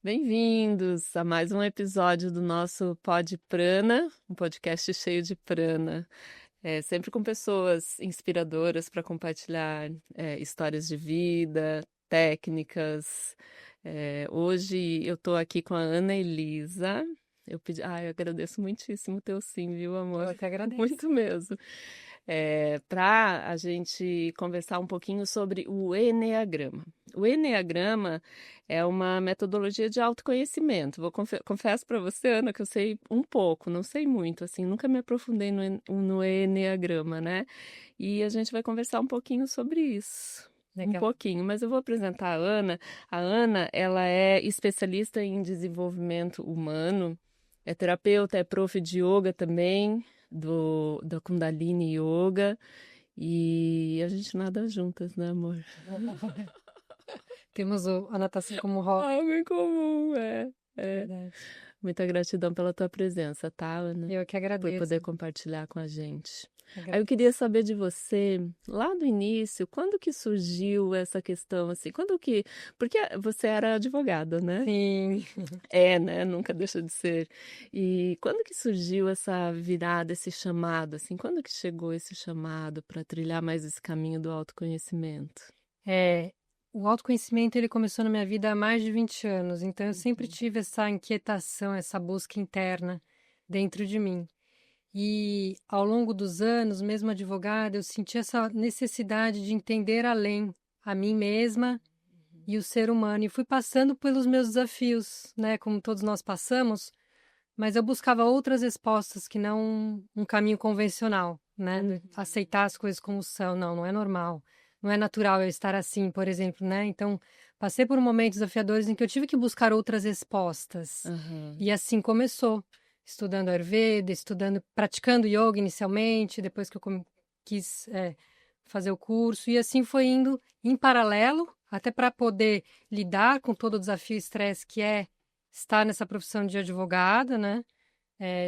Bem-vindos a mais um episódio do nosso Pod Prana, um podcast cheio de prana. Sempre com pessoas inspiradoras para compartilhar histórias de vida, técnicas. Hoje eu estou aqui com a Ana Elisa. Eu agradeço muitíssimo o teu sim, viu, amor? Eu que agradeço. Muito mesmo. Para a gente conversar um pouquinho sobre o Eneagrama. O Eneagrama é uma metodologia de autoconhecimento. Confesso para você, Ana, que eu sei um pouco, não sei muito, assim, nunca me aprofundei no Eneagrama, né? E a gente vai conversar um pouquinho sobre isso. Um Legal. pouquinho, mas eu vou apresentar a Ana. A Ana, ela é especialista em desenvolvimento humano, é terapeuta, é prof de yoga também, da Kundalini Yoga, e a gente nada juntas, né, amor? Temos a natação como hobby. Algo em comum, é. Verdade. Muita gratidão pela tua presença, tá, Ana? Eu que Por agradeço. poder compartilhar com a gente. Agra- Aí eu queria saber de você, lá do início, quando que surgiu essa questão, assim, porque você era advogada, né? Sim. Né? Nunca deixa de ser. E quando que surgiu essa virada, esse chamado, assim, quando que chegou esse chamado para trilhar mais esse caminho do autoconhecimento? O autoconhecimento ele começou na minha vida há mais de 20 anos, então eu sempre tive essa inquietação, essa busca interna dentro de mim. E ao longo dos anos, mesmo advogada, eu senti essa necessidade de entender além a mim mesma e o ser humano. E fui passando pelos meus desafios, né? Como todos nós passamos, mas eu buscava outras respostas que não um caminho convencional, né? Aceitar as coisas como são. Não, não é normal. Não é natural eu estar assim, por exemplo, né? Então, passei por momentos desafiadores em que eu tive que buscar outras respostas. Aham. E assim começou. Estudando Ayurveda, praticando yoga inicialmente, depois que eu quis fazer o curso. E assim foi indo em paralelo, até para poder lidar com todo o desafio e estresse que é estar nessa profissão de advogada, né?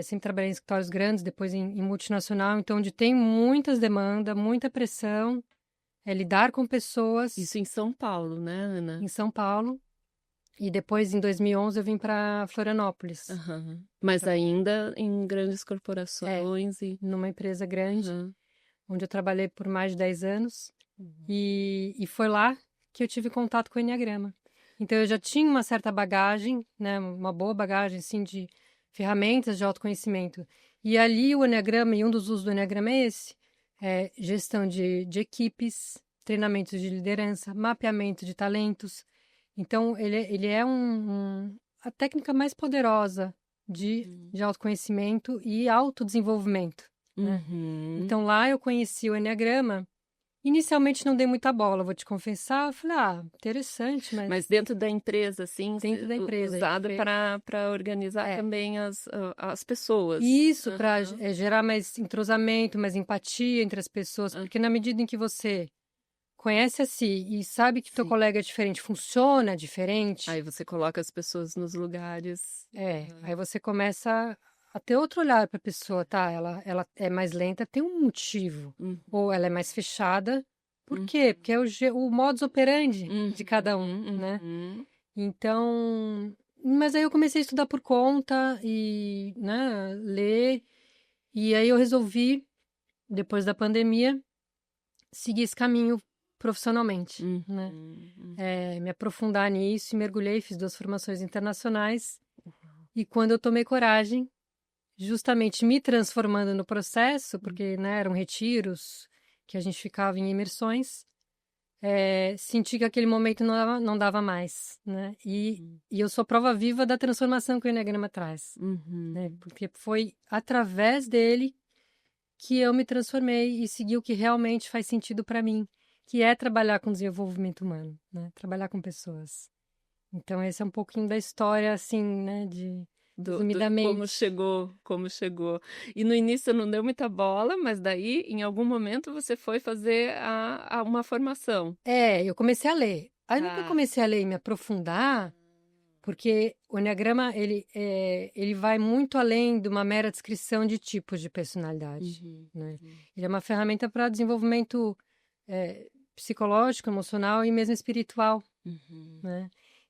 Sempre trabalhei em escritórios grandes, depois em multinacional, então onde tem muitas demandas, muita pressão, lidar com pessoas Isso em São Paulo, né, em Ana? São Paulo. E depois, em 2011, eu vim para Florianópolis, Aham. Mas ainda em grandes é, corporações e. numa empresa grande, Aham. onde eu trabalhei por mais de 10 anos. Uhum. E foi lá que eu tive contato com o Enneagrama. Então, eu já tinha uma certa bagagem, né, uma boa bagagem, assim, de ferramentas de autoconhecimento. E ali o Enneagrama, e um dos usos do Enneagrama é esse, gestão de equipes, treinamentos de liderança, mapeamento de talentos. Então, ele é a técnica mais poderosa de autoconhecimento e autodesenvolvimento, né? Uhum. Então, lá eu conheci o Enneagrama. Inicialmente não dei muita bola, vou te confessar. Eu falei, interessante, mas Mas dentro da empresa, assim, dentro da empresa. usada para organizar É, também as pessoas. isso para Aham. gerar mais entrosamento, mais empatia entre as pessoas, Ah, porque na medida em que você conhece a si e sabe que teu sim. colega é diferente, funciona diferente, Aí você coloca as pessoas nos lugares. aí você começa a ter outro olhar para a pessoa, tá? Ela é mais lenta, tem um motivo. Uhum. Ou ela é mais fechada. Por Uhum. quê? Porque é o modus operandi Uhum. de cada um, né? Uhum. Então, mas aí eu comecei a estudar por conta e, né, ler. E aí eu resolvi, depois da pandemia, seguir esse caminho profissionalmente, Uhum. né? Uhum. Me aprofundar nisso e mergulhei, fiz 2 formações internacionais. E quando eu tomei coragem, justamente me transformando no processo, porque, né, eram retiros que a gente ficava em imersões, senti que aquele momento não dava mais, né? E eu sou prova viva da transformação que o Enneagrama traz, né? Uhum. Porque foi através dele que eu me transformei e segui o que realmente faz sentido para mim, que é trabalhar com desenvolvimento humano, né? Trabalhar com pessoas. Então, esse é um pouquinho da história, assim, né? Do como Resumidamente. chegou, como chegou. E no início você não deu muita bola, mas daí, em algum momento, você foi fazer uma formação. Eu comecei a ler. Aí, no que eu Tá. comecei a ler e me aprofundar, porque o Enneagrama, ele vai muito além de uma mera descrição de tipos de personalidade, Uhum. né? Uhum. Ele é uma ferramenta para desenvolvimento psicológico, emocional e mesmo espiritual, Uhum. né?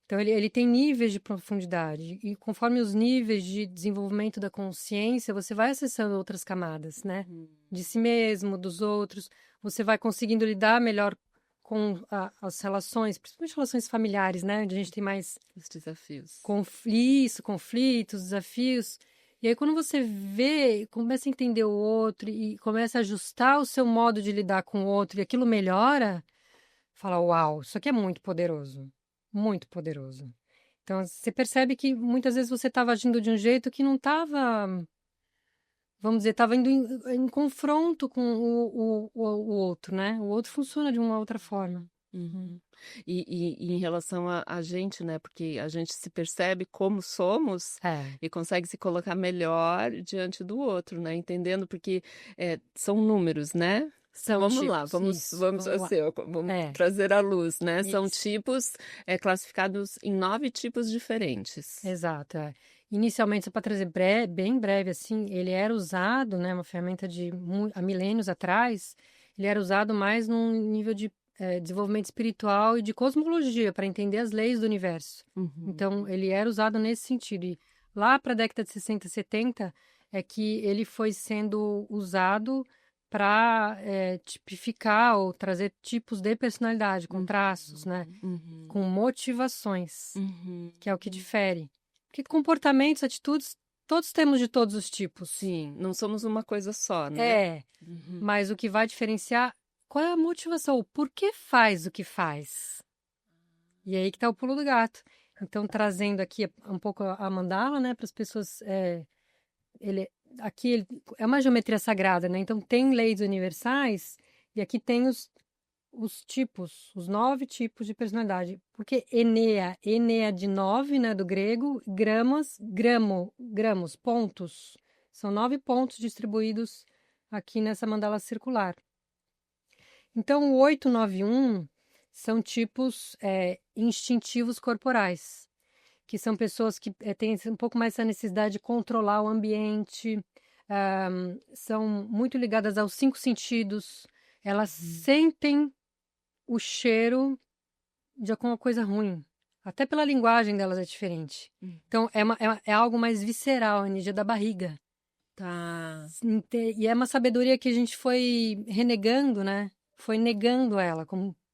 Então, ele tem níveis de profundidade. E conforme os níveis de desenvolvimento da consciência, você vai acessando outras camadas, né? De si mesmo, dos outros. Você vai conseguindo lidar melhor com as relações, principalmente relações familiares, né? Onde a gente tem mais Os desafios. conflitos, desafios. E aí, quando você vê, começa a entender o outro e começa a ajustar o seu modo de lidar com o outro e aquilo melhora, fala, uau, isso aqui é muito poderoso. Muito poderoso. Então, você percebe que muitas vezes você estava agindo de um jeito que não estava, vamos dizer, estava indo em confronto com o outro, né? O outro funciona de uma outra forma. Uhum. E em relação a gente, né? Porque a gente se percebe como somos É, e consegue se colocar melhor diante do outro, né? Entendendo, porque são números, né? são Vamos lá, tipos, vamos, isso, vamos, vamos lá. assim, ó, vamos É, trazer à luz, né? São isso, tipos classificados em 9 tipos diferentes. exato. É. Inicialmente, só para trazer bem breve, assim, ele era usado, né, uma ferramenta de há milênios atrás, ele era usado mais num nível de desenvolvimento espiritual e de cosmologia, para entender as leis do universo. Uhum. Então, ele era usado nesse sentido. E lá para a década de 60, 70, é que ele foi sendo usado para tipificar ou trazer tipos de personalidade, com traços, né? Uhum. Com motivações, Uhum. que é o que difere. Porque comportamentos, atitudes, todos temos de todos os tipos. Sim, não somos uma coisa só, né? É, Uhum. mas o que vai diferenciar, qual é a motivação? O porquê faz o que faz? E aí que tá o pulo do gato. Então, trazendo aqui um pouco a mandala, né, para as pessoas. Ele, aqui é uma geometria sagrada, né? Então, tem leis universais e aqui tem os tipos, os 9 tipos de personalidade. Porque Enea de 9, né, do grego, gramos, pontos. São 9 pontos distribuídos aqui nessa mandala circular. Então, o 891 são tipos instintivos corporais, que são pessoas que têm um pouco mais essa necessidade de controlar o ambiente, são muito ligadas aos 5 sentidos, elas sentem o cheiro de alguma coisa ruim. Até pela linguagem delas é diferente. Então, é algo mais visceral, a energia da barriga. Tá. E é uma sabedoria que a gente foi renegando, né? Foi negando ela,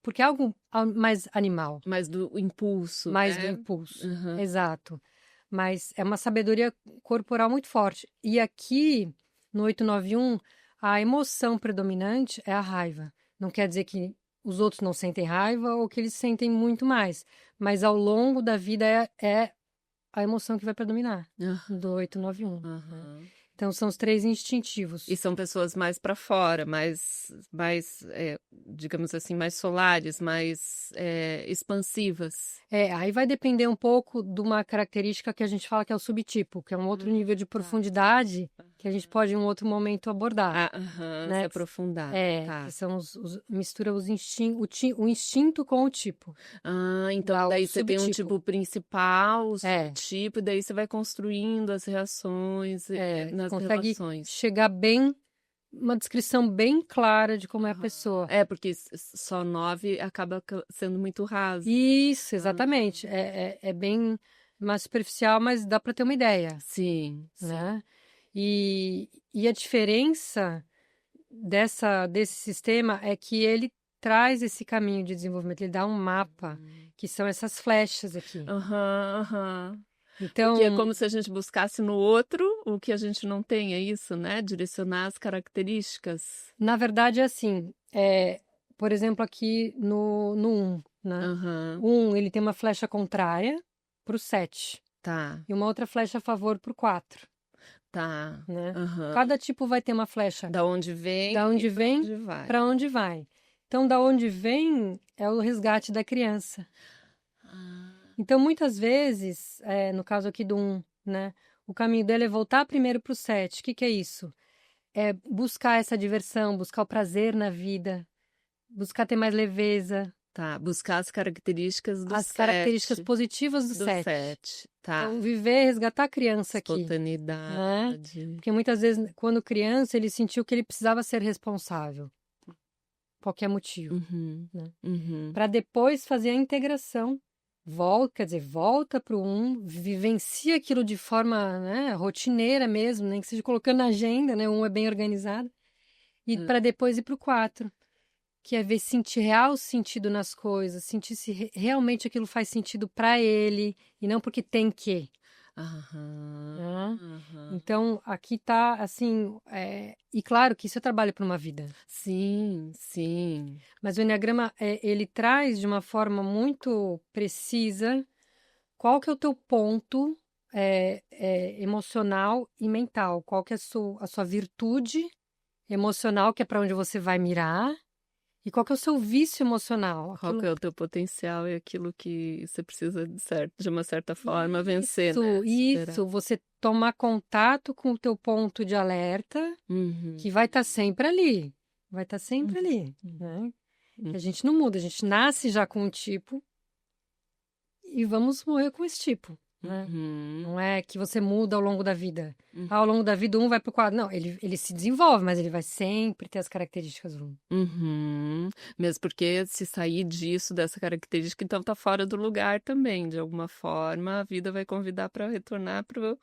porque é algo mais animal, Mais do impulso, mais do né? impulso. Uhum. Exato. Mas é uma sabedoria corporal muito forte. E aqui, no 891, a emoção predominante é a raiva. Não quer dizer que os outros não sentem raiva ou que eles sentem muito mais. Mas ao longo da vida é a emoção que vai predominar, do 891. Uhum. Então, são os 3 instintivos. E são pessoas mais para fora, digamos assim, mais solares, mais expansivas. Aí vai depender um pouco de uma característica que a gente fala que é o subtipo, que é um outro nível de Tá. profundidade que a gente pode em um outro momento abordar, Ah, aham, se né? aprofundar. Tá. Que são mistura o instinto com o tipo. Ah, então Lá o daí você tem um subtipo. tipo principal, o É, subtipo, e daí você vai construindo as reações nas consegue relações. chegar bem, uma descrição bem clara de como é a pessoa. É, porque só 9 acaba sendo muito raso. Isso, exatamente. É bem mais superficial, mas dá para ter uma ideia, Sim, sim. né? E a diferença desse sistema é que ele traz esse caminho de desenvolvimento, ele dá um mapa, que são essas flechas aqui. Aham, aham. Porque é Então, como se a gente buscasse no outro o que a gente não tem, é isso, né? Direcionar as características. na verdade, é assim, por exemplo, aqui no 1, né? Aham, O 1, ele tem uma flecha contrária para o 7 tá, e uma outra flecha a favor para o 4, tá. né? Aham. Cada tipo vai ter uma flecha Da onde vem da e onde para vem onde vai. para onde vai. Então, da onde vem é o resgate da criança. Ah, Então, muitas vezes, no caso aqui do 1, né, o caminho dele é voltar primeiro para o 7. O que que é isso? É buscar essa diversão, buscar o prazer na vida, buscar ter mais leveza, tá. Buscar as características do as características 7. positivas do Do 7. 7, tá. Então, viver, resgatar a criança aqui, né? Espontaneidade. Porque muitas vezes, quando criança, ele sentiu que ele precisava ser responsável, qualquer motivo, Uhum, né? uhum. Para depois fazer a integração volta para o 1, vivencia aquilo de forma, né, rotineira mesmo, nem que seja colocando na agenda, né? O 1 é bem organizado. E para depois ir para o 4, que é ver sentir real sentido nas coisas, sentir se realmente aquilo faz sentido para ele e não porque tem que. Aham, Né? aham. Então, aqui tá assim, e claro que isso é trabalho para uma vida. Sim, sim. Mas o Eneagrama, ele traz de uma forma muito precisa qual que é o teu ponto emocional e mental, qual que é a sua virtude emocional, que é para onde você vai mirar, e qual que é o seu vício emocional, Qual que aquilo. é o teu potencial e aquilo que você precisa, de uma certa forma, vencer, né? Superar. Isso, você tomar contato com o teu ponto de alerta, Uhum, que vai estar sempre ali, vai estar sempre uhum, ali, uhum, né? Que a uhum. gente não muda, a gente nasce já com um tipo e vamos morrer com esse tipo, né? Uhum, Não é que você muda ao longo da vida. uhum, Ao longo da vida, um vai pro quadro. Não, ele se desenvolve, mas ele vai sempre ter as características do um. uhum. Mesmo porque se sair disso, dessa característica, então tá fora do lugar também. De alguma forma, a vida vai convidar para retornar pro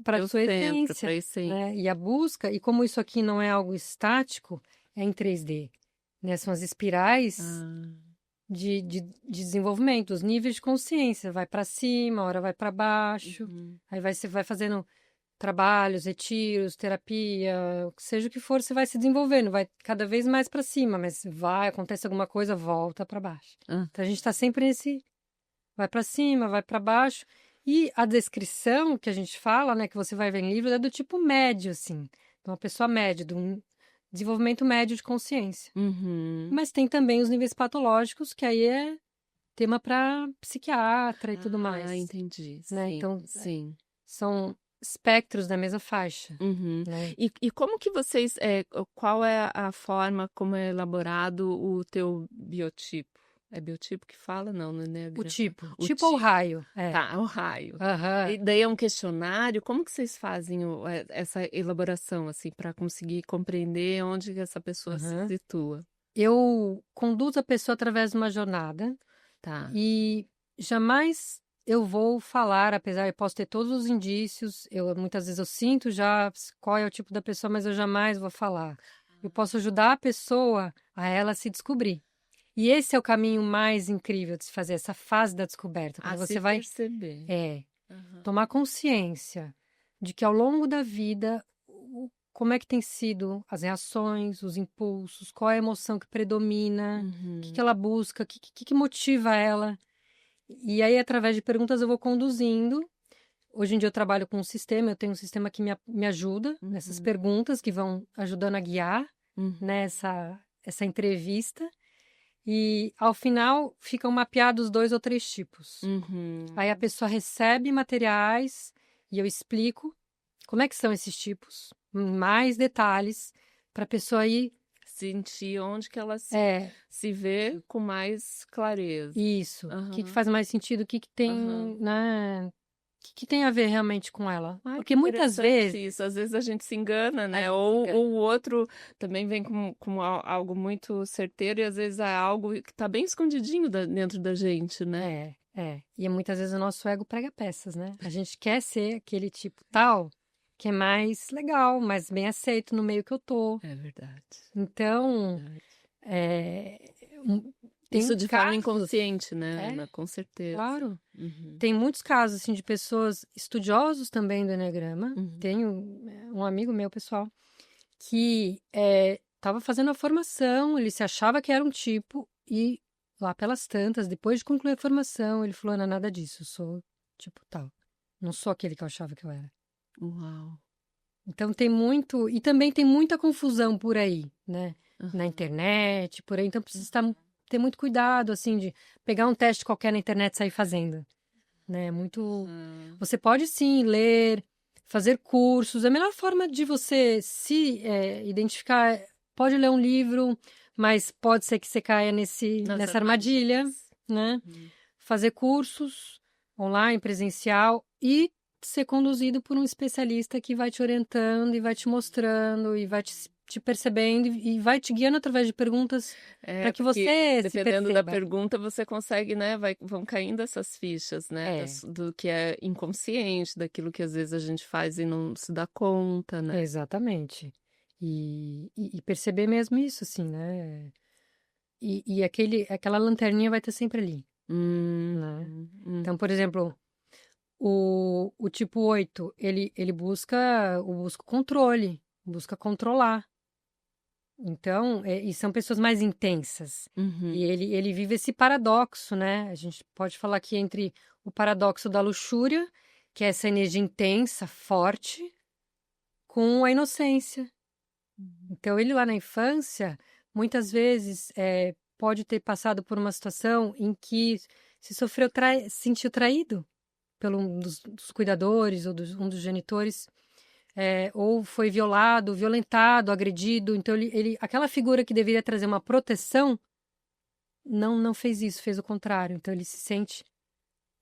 Para a teu sua centro, essência, para essência. né? E a busca, e como isso aqui não é algo estático, é em 3D, né? São as espirais Ah, de desenvolvimento, os níveis de consciência. Vai para cima, a hora vai para baixo. uhum. Aí você vai fazendo trabalhos, retiros, terapia, seja o que for, você vai se desenvolvendo, vai cada vez mais para cima, mas acontece alguma coisa, volta para baixo. Ah, Então a gente está sempre nesse vai para cima, vai para baixo. E a descrição que a gente fala, né, que você vai ver em livro, é do tipo médio, assim. Então, uma pessoa média, de um desenvolvimento médio de consciência. uhum. Mas tem também os níveis patológicos, que aí é tema para psiquiatra e tudo Ah, mais, entendi. né? Sim, Então, sim. são espectros da mesma faixa, Uhum. né? E como que vocês, qual é a forma como é elaborado o teu biotipo? É biotipo que fala? Não, no O Eneagrama. O tipo ou tipo. raio, Tá, o raio. Aham, E daí é um questionário. Como que vocês fazem essa elaboração, assim, para conseguir compreender onde que essa pessoa se aham. situa? Eu conduzo a pessoa através de uma jornada Tá. e jamais eu vou falar, apesar eu posso ter todos os indícios, muitas vezes eu sinto já qual é o tipo da pessoa, mas eu jamais vou falar. Eu posso ajudar a pessoa a ela se descobrir. E esse é o caminho mais incrível de se fazer, essa fase da descoberta, A quando se você vai perceber. é, Aham. tomar consciência de que ao longo da vida, como é que tem sido as reações, os impulsos, qual é a emoção que predomina, o que Uhum. ela busca, o que motiva ela. E aí, através de perguntas, eu vou conduzindo. Hoje em dia eu trabalho com um sistema, eu tenho um sistema que me ajuda nessas Uhum. perguntas, que vão ajudando a guiar Uhum. essa entrevista. E ao final ficam mapeados 2 ou 3 tipos. Uhum. Aí a pessoa recebe materiais e eu explico como é que são esses tipos, em mais detalhes, para a pessoa ir. Sentir onde que ela É, se vê com mais clareza. isso. O que Aham, faz mais sentido, o que aham. tem, né? O que tem a ver realmente com ela? Ai, que Porque muitas interessante vezes isso. Às vezes a gente se engana, a né? gente se engana. Ou o outro também vem com algo muito certeiro e às vezes é algo que está bem escondidinho dentro da gente, né? É. E muitas vezes o nosso ego prega peças, né? A gente quer ser aquele tipo tal que é mais legal, mais bem aceito no meio que eu tô. É verdade, Então, verdade. é, um- tem Isso de forma casos, inconsciente, né, Ana? Com certeza. claro. Uhum, Tem muitos casos assim de pessoas estudiosos também do Eneagrama. uhum, Tenho um amigo meu, pessoal, que estava fazendo a formação, ele se achava que era um tipo e lá pelas tantas, depois de concluir a formação, ele falou: não é nada disso, eu sou tipo tal. Não sou aquele que eu achava que eu era. uau. Então tem muito, e também tem muita confusão por aí, né? Na Aham, internet, por aí, então precisa ter muito cuidado, assim, de pegar um teste qualquer na internet e sair fazendo, né? Muito. aham. Você pode sim ler, fazer cursos, a melhor forma de você se identificar, pode ler um livro, mas pode ser que você caia Nas nessa armadilha, armadilhas. né? Uhum. Fazer cursos online, presencial e ser conduzido por um especialista que vai te orientando e vai te mostrando e vai te te percebendo e vai te guiando através de perguntas para que Porque você se dependendo da perceba. pergunta, você consegue, né? Vão caindo essas fichas, né? É, Do que é inconsciente, daquilo que às vezes a gente faz e não se dá conta, né? exatamente. E perceber mesmo isso, assim, né? E aquela lanterninha vai estar sempre ali, né? Então, por exemplo, o tipo 8 ele busca o controle, busca controlar. Então, e são pessoas mais intensas. E Uhum. ele vive esse paradoxo, né? A gente pode falar aqui entre o paradoxo da luxúria, que é essa energia intensa, forte, com a inocência. Então, ele lá na infância, muitas vezes, pode ter passado por uma situação em que se sentiu traído pelo um dos cuidadores ou um dos genitores, ou foi violado, violentado, agredido. Então, aquela figura que deveria trazer uma proteção, não fez isso, fez o contrário. Então, ele se sente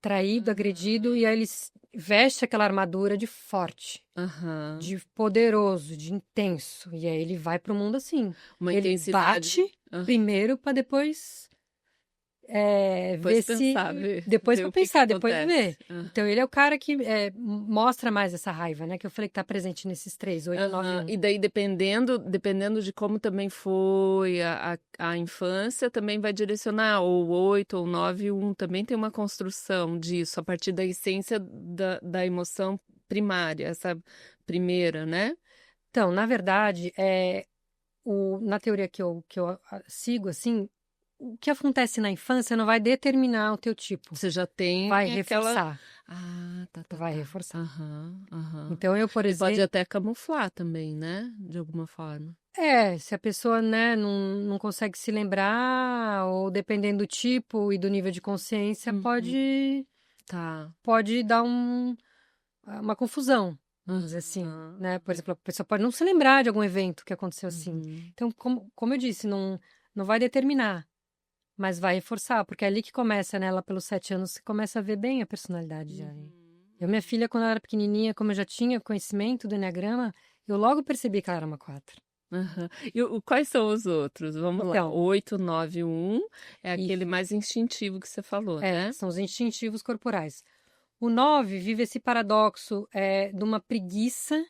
traído, agredido, e aí ele veste aquela armadura de forte, Aham. de poderoso, de intenso. E aí ele vai pro mundo assim. Uma Ele intensidade. bate primeiro para depois ver Depois se. pensar, Depois ver para o que pensar, depois acontece. ver. Então ele é o cara que mostra mais essa raiva, né? Que eu falei que tá presente nesses três, 8, 9 e Aham. 1. E daí, dependendo de como também foi a infância, também vai direcionar, ou 8 ou 9 um também tem uma construção disso, a partir da essência da emoção primária, essa primeira, né? Então, na verdade, na teoria que eu sigo, assim, o que acontece na infância não vai determinar o teu tipo. Você já tem Vai aquela. reforçar. Ah, tá, tá, Vai tá. reforçar. Aham, aham. Então, eu, por E pode exemplo, até camuflar também, né? De alguma forma. se a pessoa, né, não consegue se lembrar, ou dependendo do tipo e do nível de consciência, Uhum. pode, Tá. pode dar uma confusão, vamos dizer assim, Aham. né? Por exemplo, a pessoa pode não se lembrar de algum evento que aconteceu assim. Uhum. Então, como eu disse, não vai determinar, mas vai reforçar, porque é ali que começa, né, lá pelos 7 anos, você começa a ver bem a personalidade já. Minha filha, quando ela era pequenininha, como eu já tinha conhecimento do enneagrama, eu logo percebi que ela era uma 4. Aham. E quais são os outros? Vamos lá. Então, 8, 9, 1 é aquele isso. mais instintivo que você falou, né? São os instintivos corporais. O 9 vive esse paradoxo de uma preguiça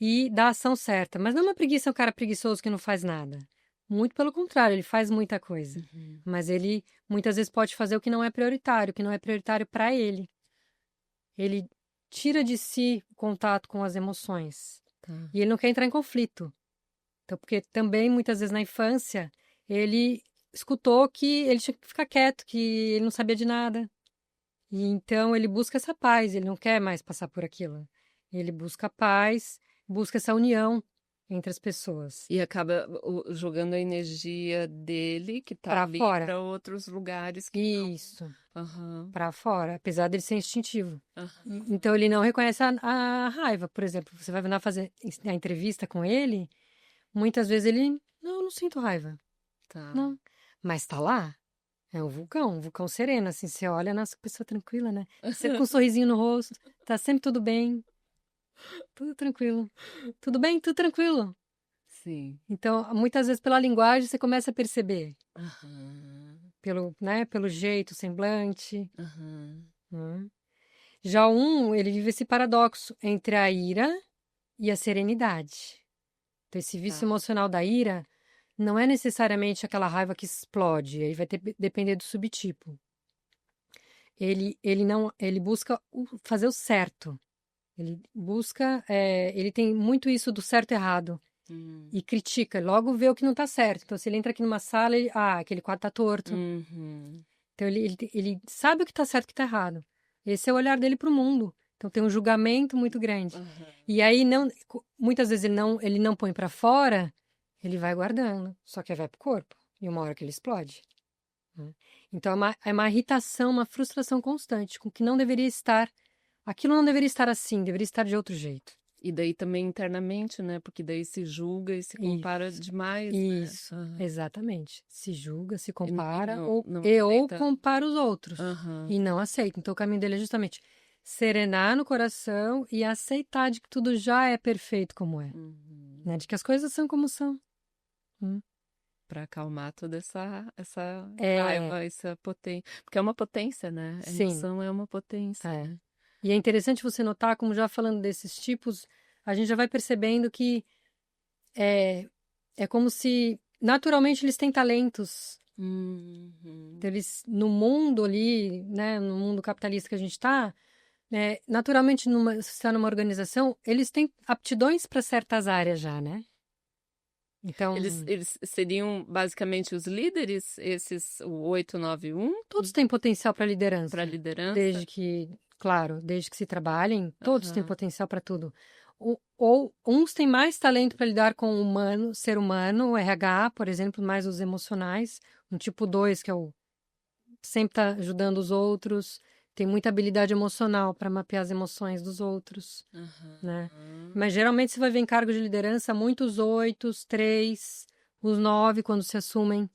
e da ação certa. Mas não é uma preguiça, um cara preguiçoso que não faz nada. Muito pelo contrário, ele faz muita coisa. Uhum. Mas ele muitas vezes pode fazer o que não é prioritário para ele. Ele tira de si o contato com as emoções. Tá. E ele não quer entrar em conflito. Então, porque também muitas vezes na infância ele escutou que ele tinha que ficar quieto, que ele não sabia de nada. E então ele busca essa paz, ele não quer mais passar por aquilo. Ele busca paz, busca essa união entre as pessoas. E acaba jogando a energia dele, que tá Para ali, fora. para outros lugares que não. Isso, Aham. para fora, apesar dele ser instintivo. Aham. Então ele não reconhece a raiva, por exemplo. Você vai lá fazer a entrevista com ele, muitas vezes ele, não sinto raiva. Tá. Não. Mas tá lá. É um vulcão sereno, assim, você olha, nossa, pessoa tranquila, né? Sempre com um sorrisinho no rosto, tá sempre tudo bem, tudo tranquilo. Tudo bem? Tudo tranquilo. Sim. Então, muitas vezes pela linguagem você começa a perceber, Aham. pelo jeito, semblante. Aham. Né? Já o 1, ele vive esse paradoxo entre a ira e a serenidade. Então, esse vício Tá. emocional da ira não é necessariamente aquela raiva que explode, aí vai depender do subtipo. Ele não, ele busca fazer o certo. Ele busca, ele tem muito isso do certo e errado. Hum. E critica, logo vê o que não tá certo. Então, se ele entra aqui numa sala, aquele quadro tá torto. Uhum. Então, ele sabe o que tá certo e o que tá errado. Esse é o olhar dele pro mundo. Então, tem um julgamento muito grande. Aham. E aí, muitas vezes ele não põe para fora, ele vai guardando. Só que aí vai pro corpo. E uma hora que ele explode. Né? Então, é uma irritação, uma frustração constante com que não deveria estar. Aquilo não deveria estar assim, deveria estar de outro jeito. E daí também internamente, né? Porque daí se julga e se compara demais, né? Isso, Aham. exatamente. Se julga, se E compara não, ou não ou aceita. compara os outros Aham. e não aceita. Então o caminho dele é justamente serenar no coração e aceitar de que tudo já é perfeito como é, Uhum. né? De que as coisas são como são. Hum. Para acalmar toda essa É, raiva, essa potência. Porque é uma potência, né? A sim, emoção é uma potência, é. né? E é interessante você notar, como já falando desses tipos, a gente já vai percebendo que é, é como se naturalmente eles têm talentos. Uhum. Então, eles, no mundo ali, né, no mundo capitalista que a gente está, né, naturalmente, se você está numa organização, eles têm aptidões para certas áreas já, né? Então, Eles seriam basicamente os líderes, esses, o 891, todos têm potencial para para liderança, liderança? desde que, claro, desde que se trabalhem, todos têm Aham. potencial para tudo. Ou uns têm mais talento para lidar com o humano, ser humano, o RH, por exemplo, mais os emocionais, um tipo 2 que é o sempre tá ajudando os outros, tem muita habilidade emocional para mapear as emoções dos outros, né? Aham. Mas geralmente você vai ver em cargo de liderança muitos 8, 3, os 9 quando se assumem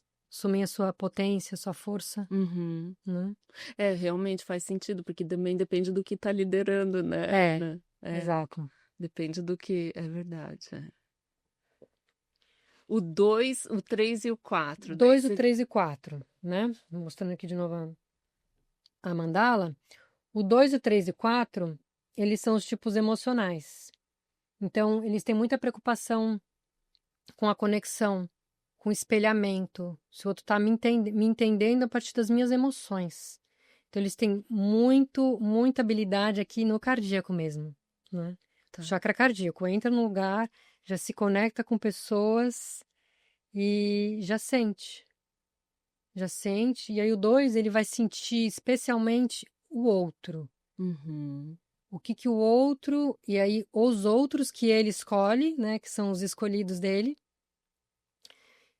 a sua potência, a sua força, Uhum. né? É, realmente faz sentido, porque também depende do que está liderando, né? É, Né? É, exato. depende do que. É verdade. É. O 2, o 3 e o 4. Daí 2, o você. 3 e 4, né? Mostrando aqui de novo a mandala. O 2, o 3 e 4, eles são os tipos emocionais. Então, eles têm muita preocupação com a conexão, com o espelhamento. Se o outro está me entendendo a partir das minhas emoções. Então, eles têm muita habilidade aqui no cardíaco mesmo, né? O Tá. chakra cardíaco entra no lugar, já se conecta com pessoas e já sente. Já sente. E aí, o 2, ele vai sentir especialmente o outro. Uhum. O que que o outro, e aí os outros que ele escolhe, né, que são os escolhidos dele,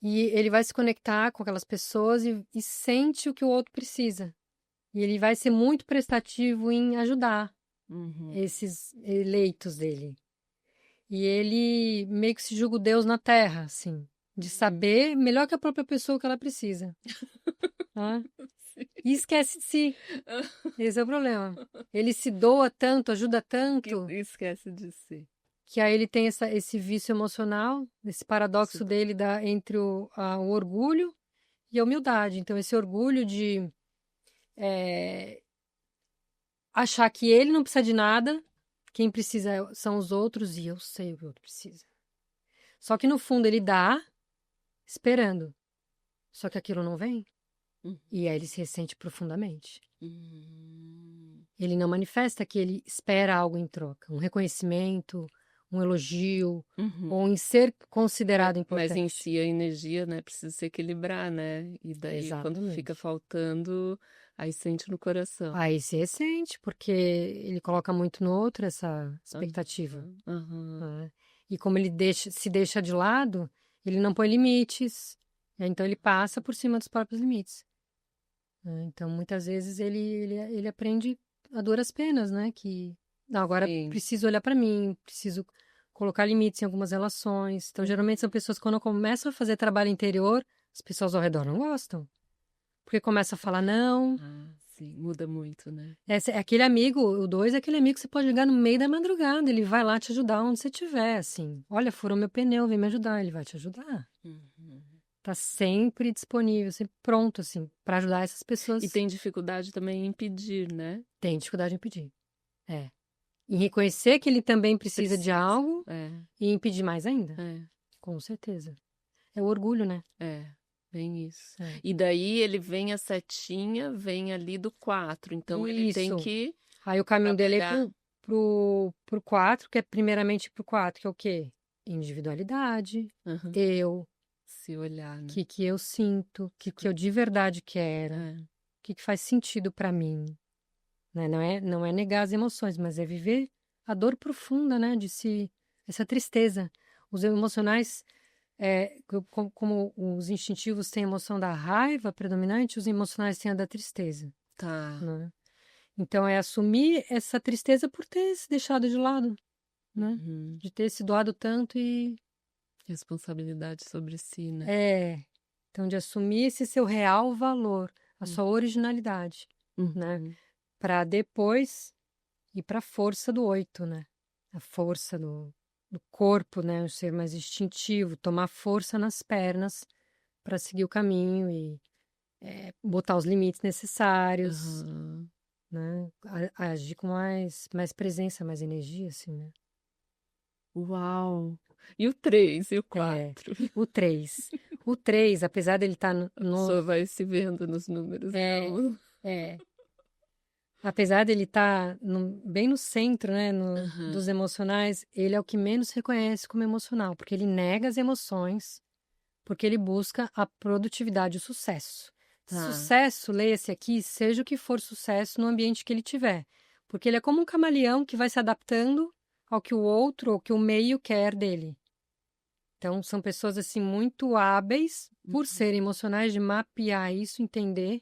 e ele vai se conectar com aquelas pessoas e sente o que o outro precisa. E ele vai ser muito prestativo em ajudar Uhum. esses eleitos dele. E ele meio que se julga o Deus na Terra, assim, de saber melhor que a própria pessoa o que ela precisa, né? E esquece de si. Esse é o problema. Ele se doa tanto, ajuda Que tanto, esquece de si. que aí ele tem esse vício emocional, esse paradoxo Isso- dele entre o orgulho e a humildade. Então, esse orgulho de achar que ele não precisa de nada, quem precisa são os outros e eu sei o que o outro precisa. Só que no fundo ele dá, esperando. Só que aquilo não vem. Uhum. E aí ele se ressente profundamente. Uhum. Ele não manifesta que ele espera algo em troca, um reconhecimento, um elogio, Uhum. ou em ser considerado Mas em importante. si a energia, né, precisa se equilibrar, né? E daí quando fica Exatamente. faltando, aí sente no coração. Aí se ressente, porque ele coloca muito no outro essa expectativa, Aham. Aham. né? E como ele se deixa de lado, ele não põe limites, então ele passa por cima dos próprios limites, né? Então muitas vezes ele aprende a duras penas, né? Que não, agora Sim. preciso olhar para mim, preciso colocar limites em algumas relações. Então geralmente são pessoas que quando começam a fazer trabalho interior, as pessoas ao redor não gostam, porque começa a falar não. Ah, sim, muda muito, né? É aquele amigo, o 2 é aquele amigo que você pode ligar no meio da madrugada, ele vai lá te ajudar onde você estiver, assim. Olha, furou meu pneu, vem me ajudar, ele vai te ajudar. Uhum. Tá sempre disponível, sempre pronto, assim, para ajudar essas E pessoas. tem dificuldade também em pedir, né? Tem dificuldade em pedir. É. Em reconhecer que ele também Que precisa de precisa. algo É, e em pedir mais ainda. é, Com certeza. É o orgulho, né? é, bem isso. É. E daí ele vem a setinha, vem ali do 4. Então ele tem Isso. que Aí o caminho dele é trabalhar. pro 4, que é primeiramente pro 4, que é o quê? Individualidade, Aham. eu, Se olhar, né? que eu sinto, Se que eu de verdade quero, o É. que faz sentido para mim, né? Não é negar as emoções, mas é viver a dor profunda, né? Essa tristeza. Os emocionais, como os instintivos têm a emoção da raiva predominante, os emocionais têm a da tristeza, Tá. né? Então é assumir essa tristeza por ter se deixado de lado, né? Uhum. De ter se doado tanto e Responsabilidade sobre si, né? é, então de assumir esse seu real valor, a Hum. sua originalidade, né? Uhum. Para depois e para a força do 8, né? A força do corpo, né? O ser mais instintivo, tomar força nas pernas para seguir o caminho e botar os limites necessários, Aham. né? Agir com mais presença, mais energia, assim, né? Uau! E o 3 e o É, 4? o 3. O 3, apesar dele estar A pessoa vai se vendo nos números. é, Não. é, apesar dele estar bem no centro, né, Aham. dos emocionais, ele é o que menos se reconhece como emocional, porque ele nega as emoções, porque ele busca a produtividade, o sucesso. Tá. Sucesso, leia-se aqui, seja o que for sucesso no ambiente que ele tiver, porque ele é como um camaleão que vai se adaptando ao que o outro ou que o meio quer dele. Então, são pessoas assim muito hábeis, por serem emocionais, de mapear isso, entender o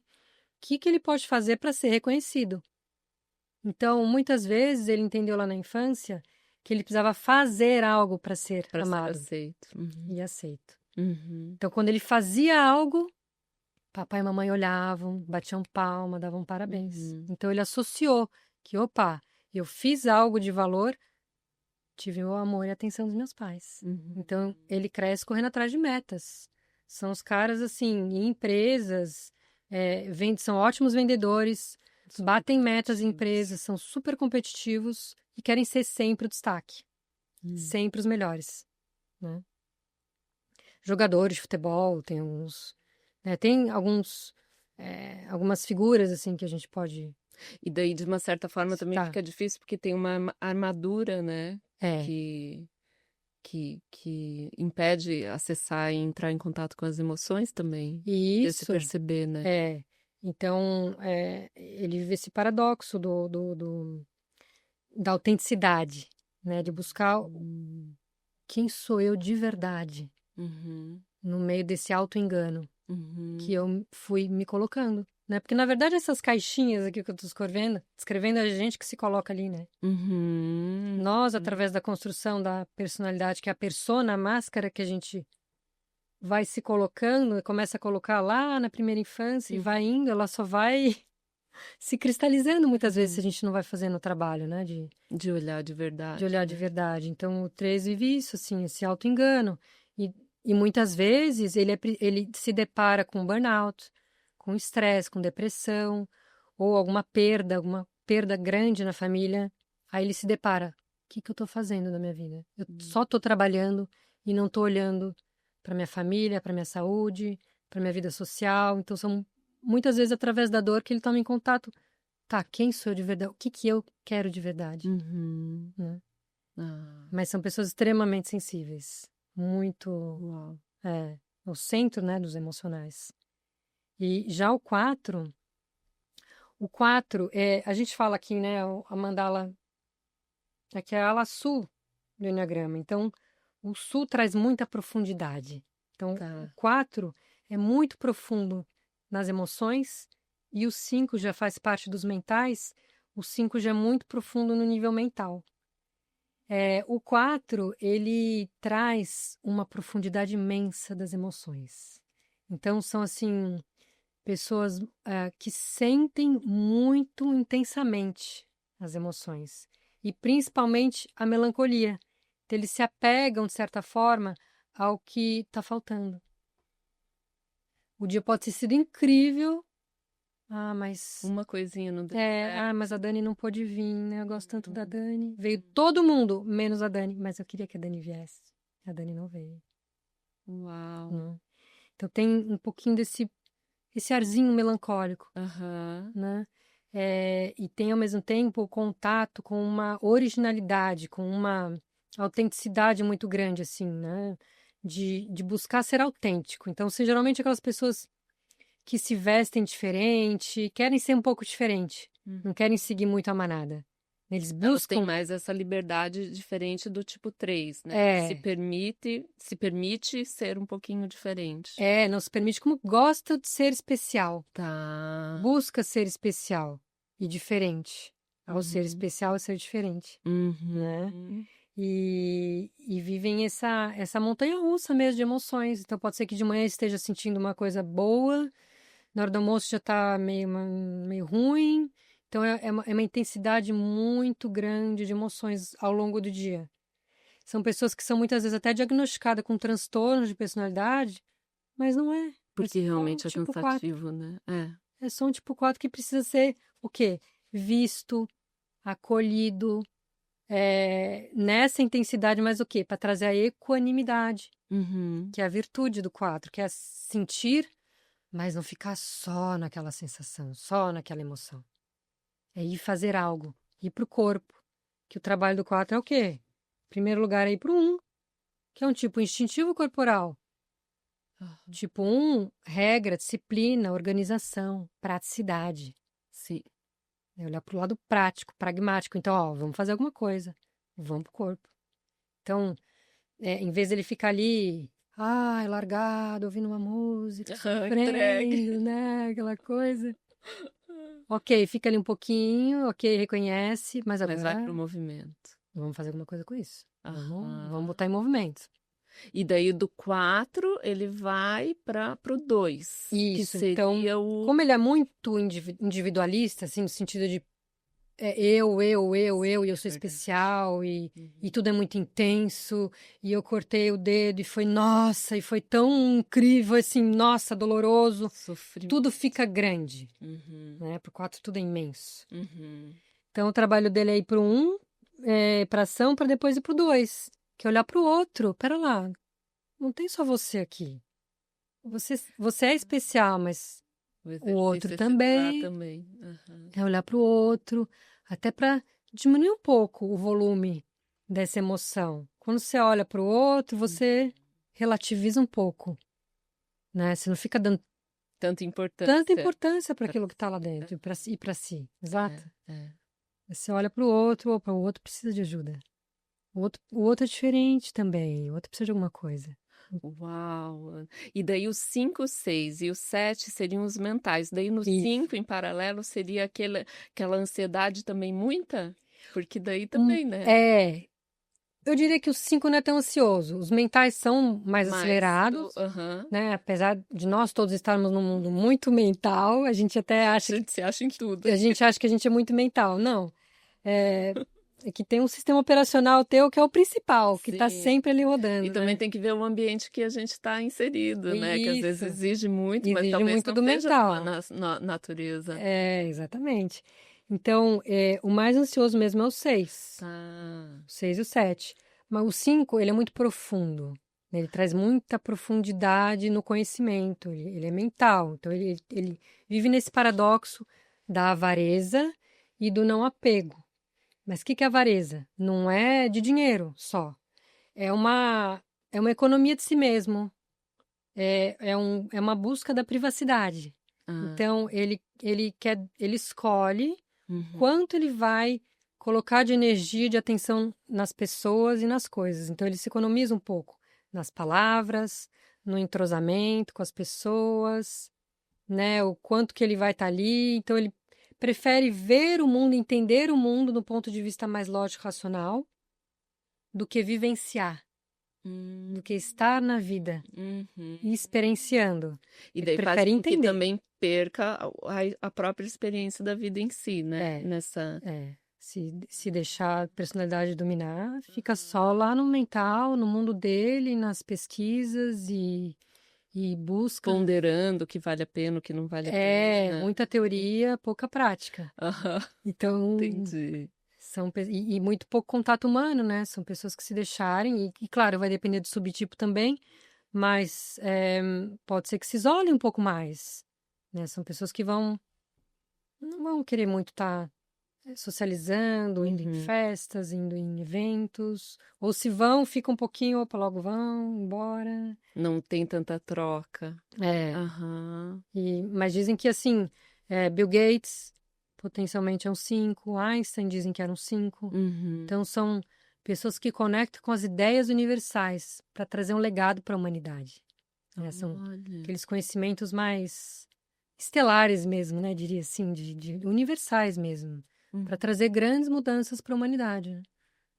que ele pode fazer para ser reconhecido. Então, muitas vezes ele entendeu lá na infância que ele precisava fazer algo para ser Para ser amado aceito. Uhum. e aceito. Uhum. Então, quando ele fazia algo, papai e mamãe olhavam, batiam palma, davam parabéns. Uhum. Então, ele associou que, opa, eu fiz algo de valor, tive o amor e a atenção dos meus pais. Uhum. Então, ele cresce correndo atrás de metas. São os caras, assim, em empresas, são ótimos vendedores, Super batem metas em competitivos. empresas, são super competitivos e querem ser sempre o destaque, Hum. sempre os melhores, né? Jogadores de futebol, tem alguns, né? Tem algumas figuras, assim, que a gente pode E daí, de uma certa forma, também citar. fica difícil porque tem uma armadura, né? É, Que, que impede acessar e entrar em contato com as emoções também. e De se isso, perceber, né? é. Então, ele vive esse paradoxo da autenticidade, né? De buscar Hum. quem sou eu de verdade Uhum. no meio desse auto-engano que Uhum. eu fui me colocando, né? Porque, na verdade, essas caixinhas aqui que eu tô descrevendo é a gente que se coloca ali, né? Uhum. Nós, através da construção da personalidade, que é a persona, a máscara que a gente vai se colocando, começa a colocar lá na primeira infância e Uhum. vai indo, ela só vai se cristalizando muitas vezes se a Uhum. gente não vai fazendo o trabalho, né? De olhar de De verdade, olhar de né? verdade. Então, o 3 vive isso, assim, esse auto-engano. E, e muitas vezes ele se depara com burnout, com estresse, com depressão, ou alguma perda grande na família. Aí ele se depara: o que eu estou fazendo na minha vida? Eu Hum. só estou trabalhando e não estou olhando para minha família, para minha saúde, para minha vida social. Então, são muitas vezes através da dor que ele toma em contato. Tá, quem sou eu de verdade? O que eu quero de verdade? Uhum. Né? Ah, Mas são pessoas extremamente sensíveis, muito, uau. o centro, né, dos emocionais. E já o quatro a gente fala aqui, né, a mandala, que é a ala sul do Eneagrama. Então, o sul traz muita profundidade. Então, o Tá. 4 é muito profundo nas emoções e o 5 já faz parte dos mentais. O 5 já é muito profundo no nível mental. O 4 ele traz uma profundidade imensa das emoções. Então, são, assim, pessoas que sentem muito intensamente as emoções. E, principalmente, a melancolia. Então, eles se apegam, de certa forma, ao que está faltando. O dia pode ter sido incrível. Ah, mas Uma coisinha não deu mas a certo. Dani não pôde vir, né? Eu gosto tanto da Uhum. Dani. Veio todo mundo, menos a Dani, mas eu queria que a Dani viesse. A Dani não veio, Uau. né? Então tem um pouquinho esse arzinho melancólico, Aham. né? E tem ao mesmo tempo o contato com uma originalidade, com uma autenticidade muito grande, assim, né? De buscar ser autêntico. Então, são geralmente aquelas pessoas que se vestem diferente, querem ser um pouco diferente, Hum. não querem seguir muito a manada. Eles Elas têm buscam, mais essa liberdade diferente do tipo 3, né? é, Se permite ser um pouquinho diferente. não se permite, como gosta de ser especial, Tá. busca ser especial e diferente. Ao ser Uhum. especial, é ser diferente, né? Uhum. E vivem essa montanha-russa mesmo de emoções. Então, pode ser que de manhã esteja sentindo uma coisa boa, na hora do almoço já tá meio ruim, Então, é uma intensidade muito grande de emoções ao longo do dia. São pessoas que são muitas vezes até diagnosticadas com transtornos de personalidade, mas não é. Porque É só um realmente é tipo 4. cansativo, né? É só um tipo 4 que precisa ser o quê? Visto, acolhido, nessa intensidade, mas o quê? Para trazer a equanimidade, Uhum. que é a virtude do 4, que é sentir, mas não ficar só naquela sensação, só naquela emoção. É ir fazer algo, ir para o corpo, que o trabalho do 4 é o quê? Em primeiro lugar, é ir para o 1, que é um tipo instintivo corporal. Aham. Tipo 1, regra, disciplina, organização, praticidade. Sim. É olhar para o lado prático, pragmático. Então, ó, vamos fazer alguma coisa. Vamos pro corpo. Então, em vez dele ficar ali, largado, ouvindo uma música, Entregue. sofrendo, né? Aquela coisa. Ok, fica ali um pouquinho, ok, reconhece, mas Mas vai agora pro movimento. vamos fazer alguma coisa com isso. Vamos Aham. botar em movimento. E daí do 4 ele vai para pro 2, que Isso, então, seria o. como ele é muito individualista, assim, no sentido de e eu sou Verdade. especial, e Uhum. tudo é muito intenso, e eu cortei o dedo, e foi, nossa, e foi tão incrível, assim, nossa, doloroso. Sofrimento. Tudo fica grande, Uhum. né? Pro 4 tudo é imenso. Uhum. Então, o trabalho dele é ir pro 1, pra ação, para depois ir pro 2, que é olhar pro outro. Pera lá, não tem só você aqui. Você é especial, mas O o outro exercício é se doar também. também. Aham. É olhar para o outro, até para diminuir um pouco o volume dessa emoção. Quando você olha para o outro, você relativiza um pouco, né? Você não fica dando Tanta tanta importância. importância para aquilo que está lá dentro e para si. Exato. É. Você olha para o outro, opa, o outro precisa de ajuda. O outro é diferente também, o outro precisa de alguma coisa. Uau! E daí os 5, 6 e o 7 seriam os mentais. Daí no Isso. 5, em paralelo, seria aquela ansiedade também muita? Porque daí Um, também, né? eu diria que o 5 não é tão ansioso. Os mentais são mais Mais acelerados, aham. né? Apesar de nós todos estarmos num mundo muito mental, a gente até A acha que gente se acha em tudo. a gente acha que a gente é muito mental. Não. É que tem um sistema operacional teu que é o principal, que está Sim. sempre ali E rodando, também né? tem que ver o ambiente que a gente está inserido, né? Que às vezes Isso. exige muito, mas Exige talvez muito não do seja a tua mental. natureza. Exatamente. Então, o mais ansioso mesmo é o 6. Tá. O 6 e o 7. Mas o 5, ele é muito profundo. Ele traz muita profundidade no conhecimento. Ele é mental. Então, ele vive nesse paradoxo da avareza e do não apego. Mas o que é avareza? Não é de dinheiro só. É uma economia de si mesmo. É uma busca da privacidade. Ah. Então, ele escolhe Uhum. quanto ele vai colocar de energia, de atenção nas pessoas e nas coisas. Então, ele se economiza um pouco nas palavras, no entrosamento com as pessoas, né? O quanto que ele vai estar ali. Então, ele prefere ver o mundo, entender o mundo do ponto de vista mais lógico, racional, do que vivenciar, do que estar na vida Uhum. e experienciando. E Ele daí faz prefere com que entender. também perca a própria experiência da vida em si, né? É, Nessa. Se deixar a personalidade dominar, fica só lá no mental, no mundo dele, nas pesquisas e busca. Ponderando o que vale a pena, o que não vale a pena. Muita teoria, pouca prática. Aham, Então, entendi. e muito pouco contato humano, né? São pessoas que se deixarem, e claro, vai depender do subtipo também, mas pode ser que se isolem um pouco mais, né? São pessoas que não vão querer muito estar socializando, indo em Uhum. festas, indo em eventos, ou se vão, fica um pouquinho, opa, logo vão embora. Não tem tanta troca. É, Aham. mas dizem que assim, Bill Gates potencialmente é um 5, Einstein dizem que era um 5. Uhum. Então são pessoas que conectam com as ideias universais para trazer um legado para a humanidade. São Olha. aqueles conhecimentos mais estelares mesmo, né? Diria assim, de universais mesmo, para trazer grandes mudanças para a humanidade, né?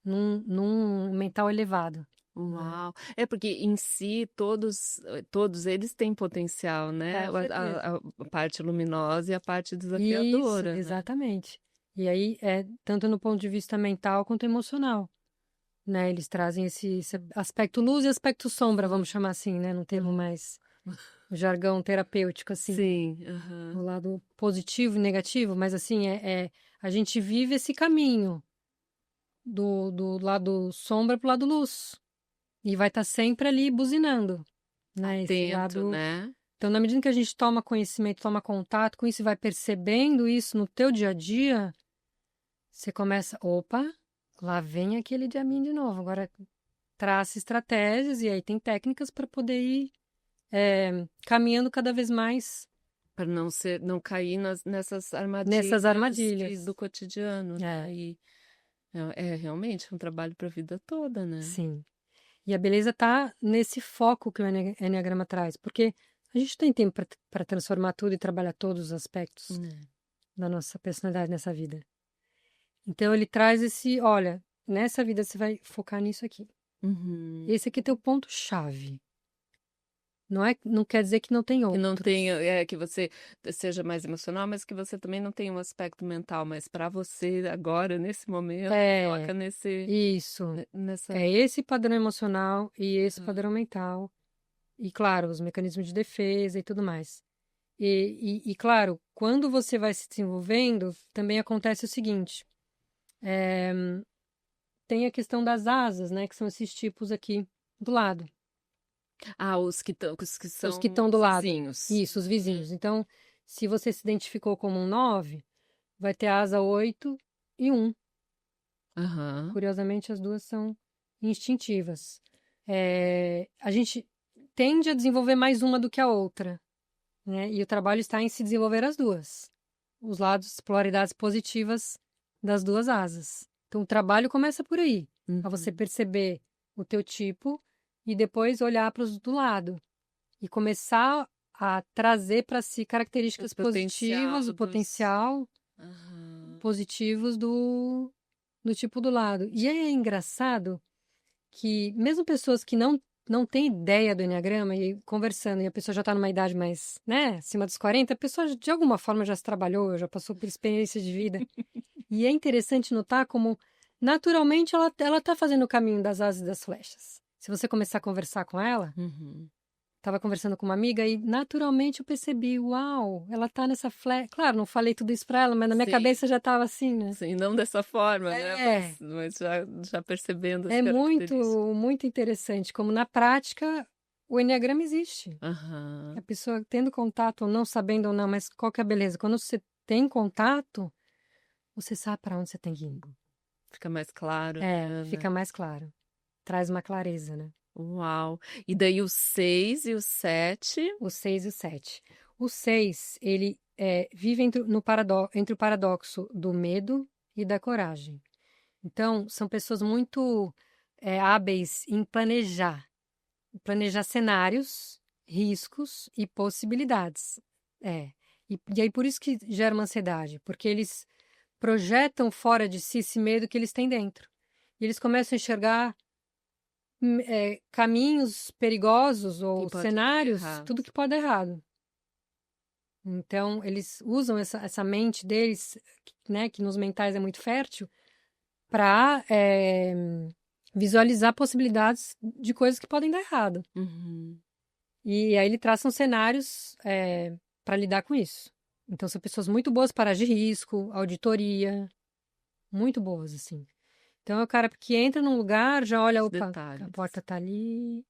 Num mental elevado. né? Uau! É porque em si todos eles têm potencial, né? Com certeza. A parte luminosa e a parte Isso, desafiadora, né? exatamente. E aí é tanto no ponto de vista mental quanto emocional, né? Eles trazem esse aspecto luz e aspecto sombra, vamos chamar assim, né? Num termo Uhum. mais o jargão terapêutico, assim. Sim, O aham. lado positivo e negativo, mas assim, a gente vive esse caminho do lado sombra pro lado luz. E vai estar sempre ali buzinando, né? Esse Atento, lado. né? Então, na medida que a gente toma conhecimento, toma contato com isso e vai percebendo isso no teu dia a dia, você começa, opa, lá vem aquele diaminho de novo. Agora traça estratégias e aí tem técnicas para poder ir caminhando cada vez mais Para não cair nessas nessas armadilhas do armadilhas. cotidiano, né? É, E é realmente um trabalho para a vida toda, né? sim. E a beleza está nesse foco que o Enneagrama traz, porque a gente tem tempo para transformar tudo e trabalhar todos os aspectos É. da nossa personalidade nessa vida. Então ele traz esse, olha, nessa vida você vai focar nisso aqui. Uhum. Esse aqui é teu ponto-chave. Não quer dizer que não tem Que não tenha, outros. que você seja mais emocional, mas que você também não tenha um aspecto mental, mas para você agora, nesse momento, É, foca isso. nessa. É esse padrão emocional e esse padrão mental. E, claro, os mecanismos de defesa e tudo mais. Claro, quando você vai se desenvolvendo, também acontece o seguinte: tem a questão das asas, né? Que são esses tipos aqui do lado. Ah, os que Os são que estão do os lado. vizinhos. Isso, os vizinhos. Então, se você se identificou como um 9, vai ter asa 8 e 1. Aham. Curiosamente, as duas são instintivas. A gente tende a desenvolver mais uma do que a outra, né? E o trabalho está em se desenvolver as duas. Os lados, polaridades positivas das duas asas. Então, o trabalho começa por aí, a você Uhum. perceber o teu tipo e depois olhar para os do lado e começar a trazer para si O características positivas, potencial o dos. potencial Aham. positivos do tipo do lado. E é engraçado que mesmo pessoas que não têm ideia do enneagrama e conversando e a pessoa já está numa idade mais, né, acima dos 40, a pessoa de alguma forma já se trabalhou, já passou por experiências de vida. E é interessante notar como naturalmente ela está fazendo o caminho das asas e das flechas. Se você começar a conversar com ela, Uhum. estava conversando com uma amiga e naturalmente eu percebi, uau, ela tá nessa flecha. Claro, não falei tudo isso para ela, mas na minha Sim, cabeça já estava assim, né? sim, não dessa forma, né? É, Mas já percebendo as é muito, características. muito interessante como na prática o enneagrama existe. A Aham. pessoa tendo contato ou não, sabendo ou não, mas qual que é a beleza? Quando você tem contato, você sabe para onde você tem que ir. Fica mais claro, É, né, Ana? fica mais claro. Traz uma clareza, né? Uau! E daí o 6 e o 7. O 6 e o 7. O 6 ele vive entre o paradoxo do medo e da coragem. Então, são pessoas muito hábeis em planejar cenários, riscos e possibilidades. É. E aí por isso que gera uma ansiedade, porque eles projetam fora de si esse medo que eles têm dentro. E eles começam a enxergar caminhos perigosos Que ou pode dar cenários, errado. tudo que pode dar errado. Então, eles usam essa mente deles, né, que nos mentais é muito fértil, para visualizar possibilidades de coisas que podem dar errado. Uhum. E aí ele traça cenários para lidar com isso. Então, são pessoas muito boas para agir de risco, auditoria, muito boas, assim. Então, é o cara que entra num lugar, já olha, Os opa, a detalhes. porta tá ali,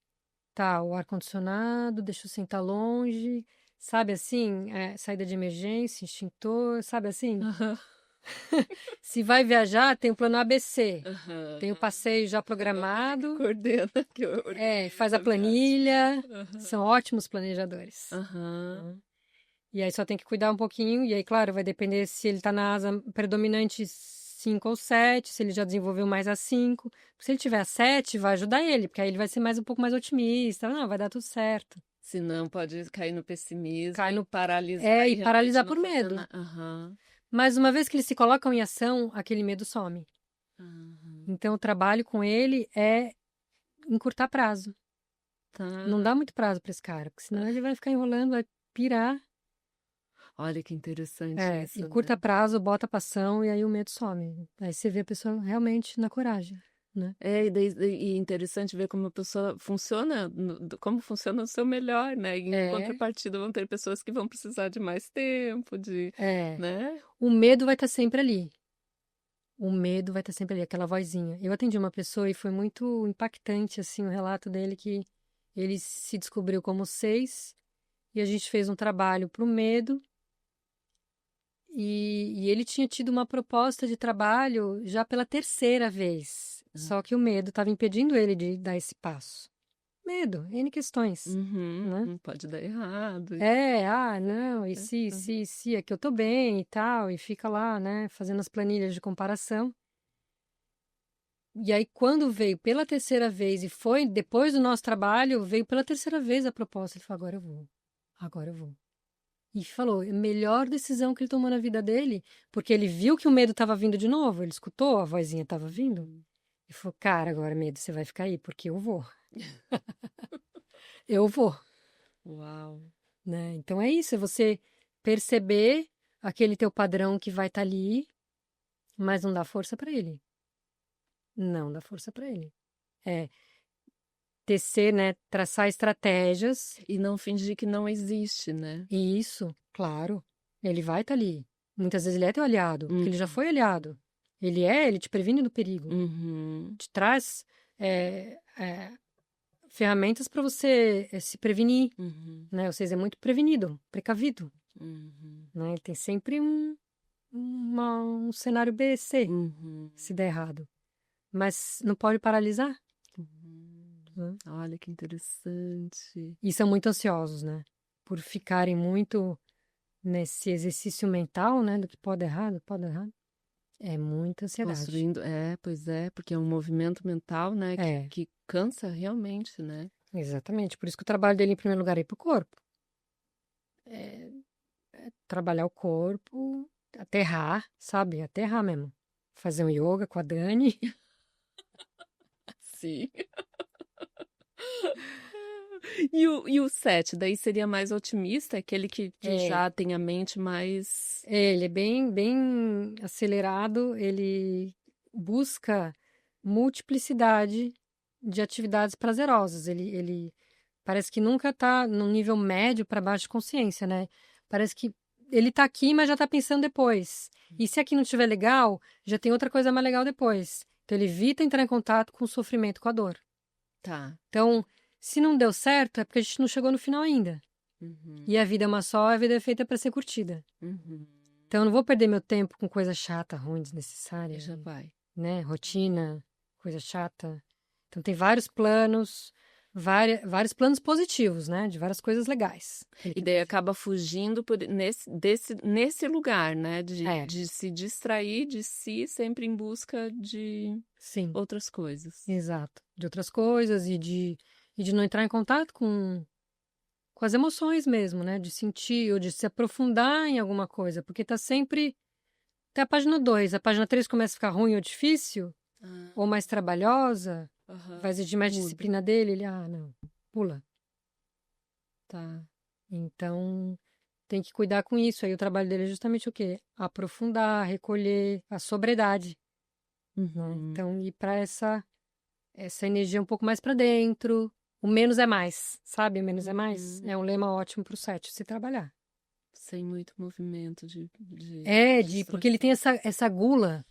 tá, o ar-condicionado, deixa eu sentar longe, sabe assim? Saída de emergência, extintor, sabe assim? Aham. Se vai viajar, tem o plano ABC, Aham. tem o passeio já Ele que programado, coordena, que faz a organiza a viagem. planilha, Aham. são ótimos planejadores. Aham. Né? E aí só tem que cuidar um pouquinho, e aí, claro, vai depender se ele está na asa predominante 5 ou 7, se ele já desenvolveu mais a 5. Se ele tiver a 7, vai ajudar ele, porque aí ele vai ser mais um pouco mais otimista. Não, vai dar tudo certo. Se não, pode cair no pessimismo Cai e no. paralisar e E realmente paralisar não por fazer medo. nada. Aham. Mas uma vez que eles se colocam em ação, aquele medo some. Aham. Então o trabalho com ele é encurtar prazo. Tá. Não dá muito prazo para esse cara, porque senão ele vai ficar enrolando, vai pirar. Olha que interessante isso, Encurta né? prazo, bota pra ação e aí o medo some. Aí você vê a pessoa realmente na coragem, né? E interessante ver como a pessoa funciona, como funciona o seu melhor, né? E em É, contrapartida vão ter pessoas que vão precisar de mais tempo, é. né? O medo vai estar sempre ali. O medo vai estar sempre ali, aquela vozinha. Eu atendi uma pessoa e foi muito impactante, assim, o relato dele que ele se descobriu como 6 e a gente fez um trabalho pro medo e ele tinha tido uma proposta de trabalho já pela terceira vez. Só que o medo estava impedindo ele de dar esse passo. Medo, N questões, né? Não pode dar errado. Não, e se, é que eu tô bem e tal, e fica lá, né, fazendo as planilhas de comparação. E aí, quando veio pela terceira vez, e foi depois do nosso trabalho, veio pela terceira vez a proposta. Ele falou: agora eu vou. E falou: a melhor decisão que ele tomou na vida dele, porque ele viu que o medo estava vindo de novo, ele escutou, a vozinha estava vindo. E falou: cara, agora medo, você vai ficar aí, porque eu vou. Eu vou. Uau. Né? Então é isso, é você perceber aquele teu padrão que vai estar ali, mas não dá força para ele. Não dá força para ele. É tecer, né, traçar estratégias. E não fingir que não existe, né? E isso, claro, ele vai estar ali. Muitas vezes ele é teu aliado, porque ele já foi aliado. Ele te previne do perigo. Uhum. Te traz ferramentas para você se prevenir, Uhum. né? Ou seja, é muito prevenido, precavido, Uhum. né? Ele tem sempre um cenário B, C, Uhum. se der errado. Mas não pode paralisar. Uhum. Né? Olha que interessante. E são muito ansiosos, né? Por ficarem muito nesse exercício mental, né? Do que pode errar, do que pode errar. É muita ansiedade. Construindo, pois é, porque é um movimento mental, né, É, que cansa realmente, né? exatamente. Por isso que o trabalho dele, em primeiro lugar, é ir pro corpo. Trabalhar o corpo, aterrar, sabe? Aterrar mesmo. Fazer um yoga com a Dani. Sim. E o 7, daí seria mais otimista, aquele que É, já tem a mente mais. ele é bem, bem acelerado, ele busca multiplicidade de atividades prazerosas. Ele parece que nunca está num nível médio para baixo de consciência, né? Parece que ele está aqui, mas já está pensando depois. E se aqui não estiver legal, já tem outra coisa mais legal depois. Então ele evita entrar em contato com o sofrimento, com a dor. Tá. Então, se não deu certo, é porque a gente não chegou no final ainda. Uhum. E a vida é uma só, a vida é feita para ser curtida. Uhum. Então, eu não vou perder meu tempo com coisa chata, ruim, E desnecessária, já vai. né? Rotina, coisa chata. Então, tem vários planos, vários planos positivos, né? De várias coisas legais. E daí acaba fugindo nesse lugar, né? É, De se distrair de si, sempre em busca de sim, outras coisas. exato. De outras coisas e de não entrar em contato com as emoções mesmo, né? De sentir ou de se aprofundar em alguma coisa, porque tá sempre até a página 2. A página 3 começa a ficar ruim ou difícil, Ah, ou mais trabalhosa, aham. vai exigir mais Muda. disciplina dele, ele, não, pula. Tá. Então, tem que cuidar com isso. Aí o trabalho dele é justamente o quê? Aprofundar, recolher a sobriedade, né? Uhum. Então, ir para essa energia um pouco mais para dentro. O menos é mais, sabe? O menos é mais. Uhum. É um lema ótimo para o 7 se trabalhar. Sem muito movimento de Porque ele distração. tem essa gula.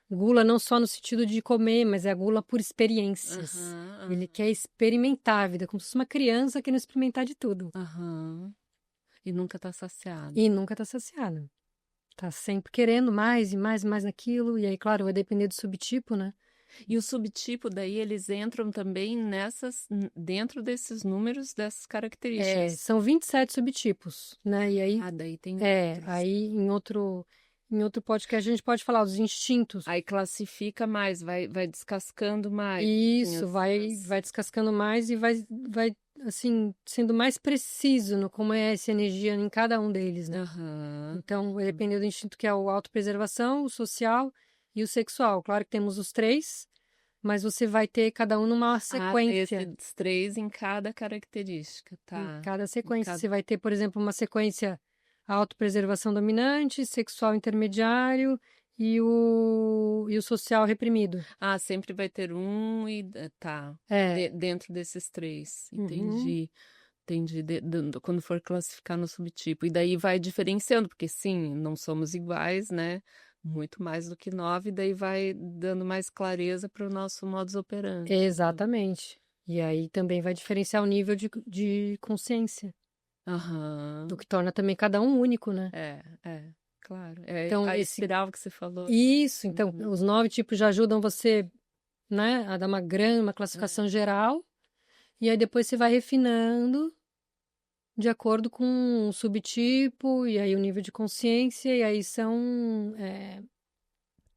Gula não só no sentido de comer, mas é a gula por experiências. Aham, Ele quer experimentar a vida, como se fosse uma criança querendo experimentar de tudo. aham. E nunca tá saciado. E nunca tá saciado. Tá sempre querendo mais e mais e mais naquilo. E aí, claro, vai depender do subtipo, né? E o subtipo daí eles entram também dentro desses números, dessas características. São 27 subtipos, né? E aí, Ah, daí tem outros. aí em outro podcast a gente pode falar dos instintos. Aí classifica mais, vai descascando mais, assim, Isso, vai descascando mais e vai assim, sendo mais preciso no como é essa energia em cada um deles, né? Aham. Então, vai depender do instinto que é o autopreservação, o social e o sexual. Claro que temos os três, mas você vai ter cada um numa Ah, sequência. esses 3 em cada característica, Em tá. cada Em sequência. cada Você vai ter, por exemplo, uma sequência autopreservação dominante, sexual intermediário e o social reprimido. sempre vai ter tá, É. dentro desses 3, Uhum. entendi. Entendi, quando for classificar no subtipo. E daí vai diferenciando, porque sim, não somos iguais, né? Muito mais do que 9, daí vai dando mais clareza para o nosso modus operandi. Exatamente. E aí também vai diferenciar o nível de consciência, Aham. do que torna também cada um único, né? Claro. É Então, a espiral que você falou. isso, então, Uhum. os 9 tipos já ajudam você, né, a dar uma classificação geral, e aí depois você vai refinando de acordo com o subtipo, e aí o nível de consciência, e aí são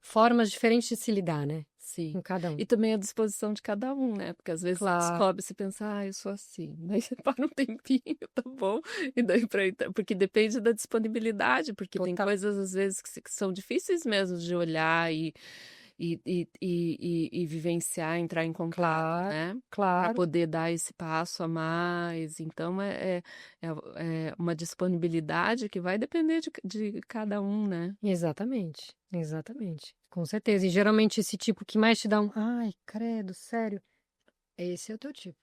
formas diferentes de se lidar, né? Sim. Com cada um. E também a disposição de cada um, né? Porque às vezes você Claro, descobre, você pensa, eu sou assim. Daí você para um tempinho, tá bom. E daí porque depende da disponibilidade, porque tem total. coisas às vezes que são difíceis mesmo de olhar e vivenciar, entrar em contato, Claro, né? Para claro. poder dar esse passo a mais. Então é uma disponibilidade que vai depender de cada um, né? Exatamente, exatamente. Com certeza. E geralmente esse tipo que mais te dá um, ai, credo, sério, esse é o teu tipo.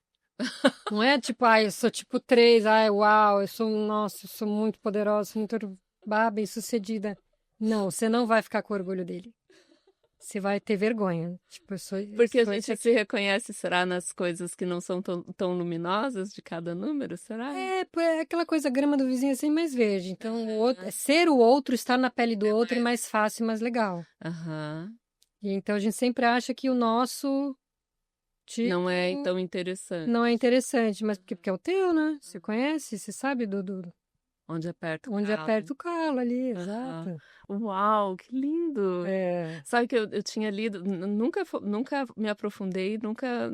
Não é tipo, eu sou tipo 3, uau, nossa, eu sou muito poderosa, sou muito bem-sucedida. Não, você não vai ficar com orgulho dele. Você vai ter vergonha. Tipo, eu Porque a sou esse gente aqui. se reconhece, será, nas coisas que não são tão luminosas de cada número, será? É aquela coisa, a grama do vizinho é sempre mais verde. Então, ser o outro, estar na pele do outro é mais fácil e mais legal. Aham. E então a gente sempre acha que o nosso Não é tipo tão interessante. não é interessante, mas porque é o teu, né? Você conhece, você sabe Onde aperta o onde calo. aperta o calo ali, Aham. exato. Uau, que lindo! É, Sabe que eu tinha lido, nunca me aprofundei, nunca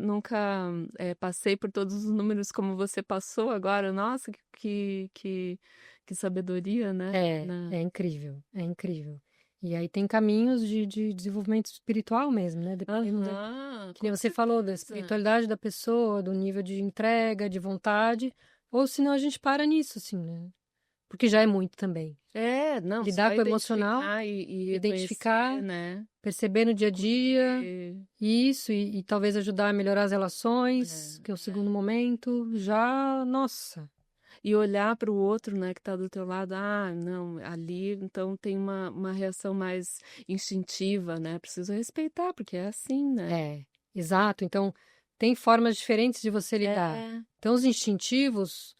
passei por todos os números como você passou agora. Nossa, que sabedoria, né? é incrível, é incrível. E aí tem caminhos de desenvolvimento espiritual mesmo, né? Dependendo Aham, que nem com você falou, da certeza. espiritualidade da pessoa, do nível de entrega, de vontade, ou senão a gente para nisso, assim, né? Porque já é muito também. Não, Lidar só com o emocional, identificar e reconhecer, identificar, né? perceber no dia a dia, Acolher. isso, e talvez ajudar a melhorar as relações, É. que é o segundo momento, já, nossa, E olhar para o outro, né, que está do teu lado, não, ali então tem uma reação mais instintiva, né? Preciso respeitar, porque é assim, né? exato. Então, tem formas diferentes de você lidar. É. Então, os instintivos,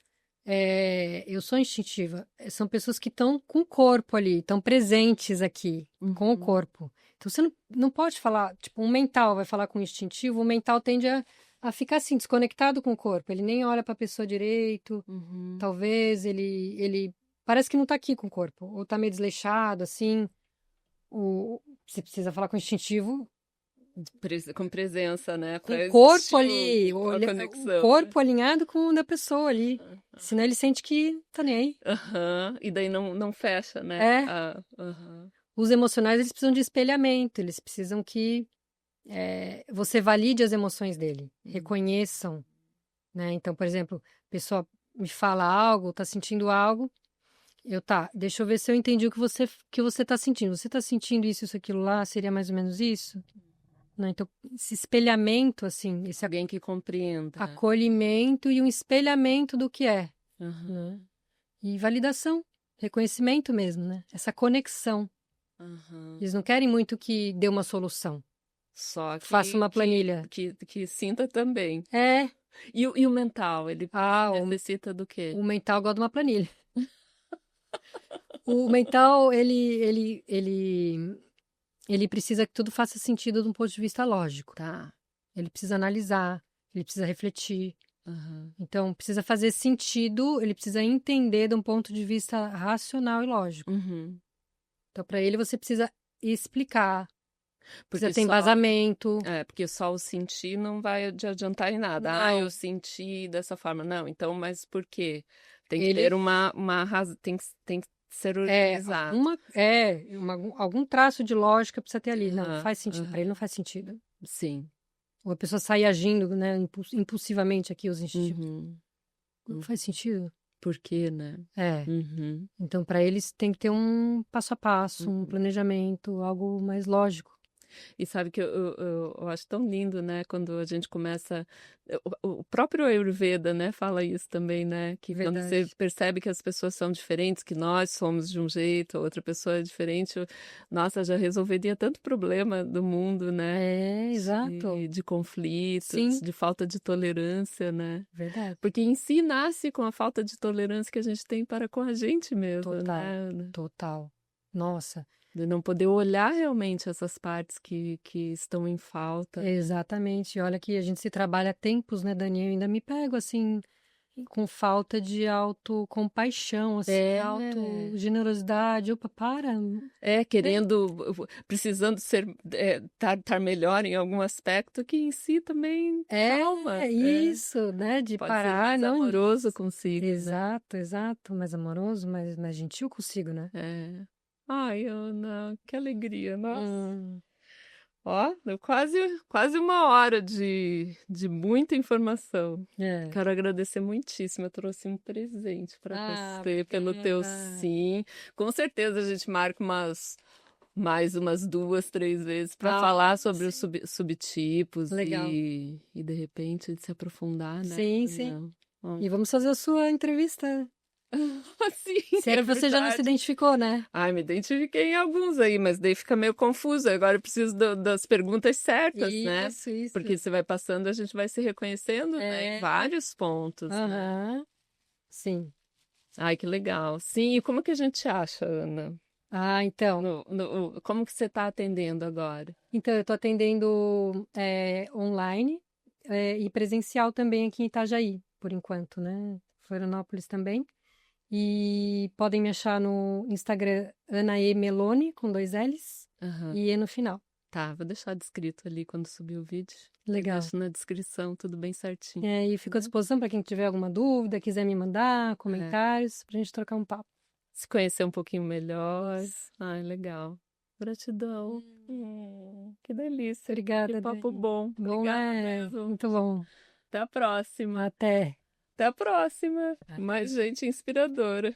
eu sou instintiva, são pessoas que estão com o corpo ali, estão presentes aqui, com o Uhum, corpo. Então, você não pode falar, tipo, um mental vai falar com o instintivo, o mental tende a ficar assim, desconectado com o corpo, ele nem olha para a pessoa direito. uhum. Talvez ele parece que não tá aqui com o corpo, ou tá meio desleixado, assim. Você precisa falar com o instintivo, Com presença, né? com o Para corpo existir ali, a o conexão, né? corpo alinhado com o da pessoa ali. Senão ele sente que tá nem aí. Aham. E daí não fecha, né? É, Aham. os emocionais eles precisam de espelhamento, eles precisam que você valide as emoções dele, Uhum. reconheçam, né? Então, por exemplo, a pessoa me fala algo, tá sentindo algo. Deixa eu ver se eu entendi o que você tá sentindo. Você tá sentindo isso, aquilo lá, seria mais ou menos isso? Né? Então, esse espelhamento, assim, esse Alguém que compreenda. acolhimento e um espelhamento do que é, Aham, né? E validação, reconhecimento mesmo, né? Essa conexão. aham. Eles não querem muito que dê uma solução, Só faça que, uma planilha. que sinta também. É, E o mental, ele o, necessita do quê? o mental gosta de uma planilha. O mental, ele precisa que tudo faça sentido de um ponto de vista lógico. Tá. Ele precisa analisar, ele precisa refletir. Aham. Então, precisa fazer sentido, ele precisa entender de um ponto de vista racional e lógico. Uhum. Então, para ele, você precisa explicar, precisa Porque ter só, embasamento. porque só o sentir não vai te adiantar em nada. Eu Não, senti dessa forma. Não, então, mas por quê? Tem que ele ter uma razão, tem que ser organizado. algum traço de lógica precisa ter ali. Não, Aham, faz sentido. Para ele não aham. faz sentido. Sim. Ou a pessoa sai agindo, né, impulsivamente aqui os instintos. Uhum. Não faz sentido? Por quê, né? É. Uhum. Então, para eles tem que ter um passo a passo, um Uhum. planejamento, algo mais lógico. E sabe que eu acho tão lindo, né, quando a gente começa. O próprio Ayurveda, né, fala isso também, né? Que quando você Verdade. percebe que as pessoas são diferentes, que nós somos de um jeito, a outra pessoa é diferente, nossa, já resolveria tanto problema do mundo, né? É, exato. De conflitos, Sim, de falta de tolerância, né? verdade. Porque em si nasce com a falta de tolerância que a gente tem para com a gente mesmo, Total, né? total. Nossa, De não poder olhar realmente essas partes que estão em falta. exatamente. Olha que a gente se trabalha há tempos, né, Dani? Eu ainda me pego assim, com falta de autocompaixão, assim, É, autogenerosidade. Opa, para. Né? querendo, precisando ser, tá melhor em algum aspecto que em si também, calma, É isso, né? De pode ser parar, mais não. amoroso consigo, né? Exato, exato. Mais amoroso, mais gentil consigo, né? É. Ai, Ana, que alegria, nossa. Hum, Ó, deu quase 1 hora de muita informação. é. Quero agradecer muitíssimo. Eu trouxe um presente para Ah, você pelo teu obrigada. sim. Com certeza a gente marca mais umas 2, 3 vezes para Ah, falar sobre os sim. subtipos Legal. e de repente se aprofundar, né? Sim, sim. Não. Ó. E vamos fazer a sua entrevista. Sim, Se é era você já não se verdade. identificou, né? Ai, me identifiquei em alguns aí, mas daí fica meio confuso. Agora eu preciso das perguntas certas, né? Isso, isso. Porque você vai passando, a gente vai se reconhecendo, né, em É. vários pontos, né? Aham. Sim. Ai, que legal. Sim, e como que a gente acha, Ana? Ah, então. Como que você está atendendo agora? Então, eu estou atendendo online e presencial também aqui em Itajaí, por enquanto, né? Florianópolis também. E podem me achar no Instagram Anaê Meloni, com 2 L's, Aham. e E no final. Tá, vou deixar descrito ali quando subir o vídeo. Eu Legal. deixo na descrição, tudo bem certinho. E fico à disposição para quem tiver alguma dúvida, quiser me mandar É. comentários, para a gente trocar um papo. Se conhecer um pouquinho melhor. Isso. Ai, legal. Gratidão. Que delícia. Que Obrigada, papo Dani. bom. Bom, Obrigada mesmo. muito bom. Até a próxima. Até. Até a próxima. Até. Mais gente inspiradora.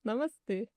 Namastê.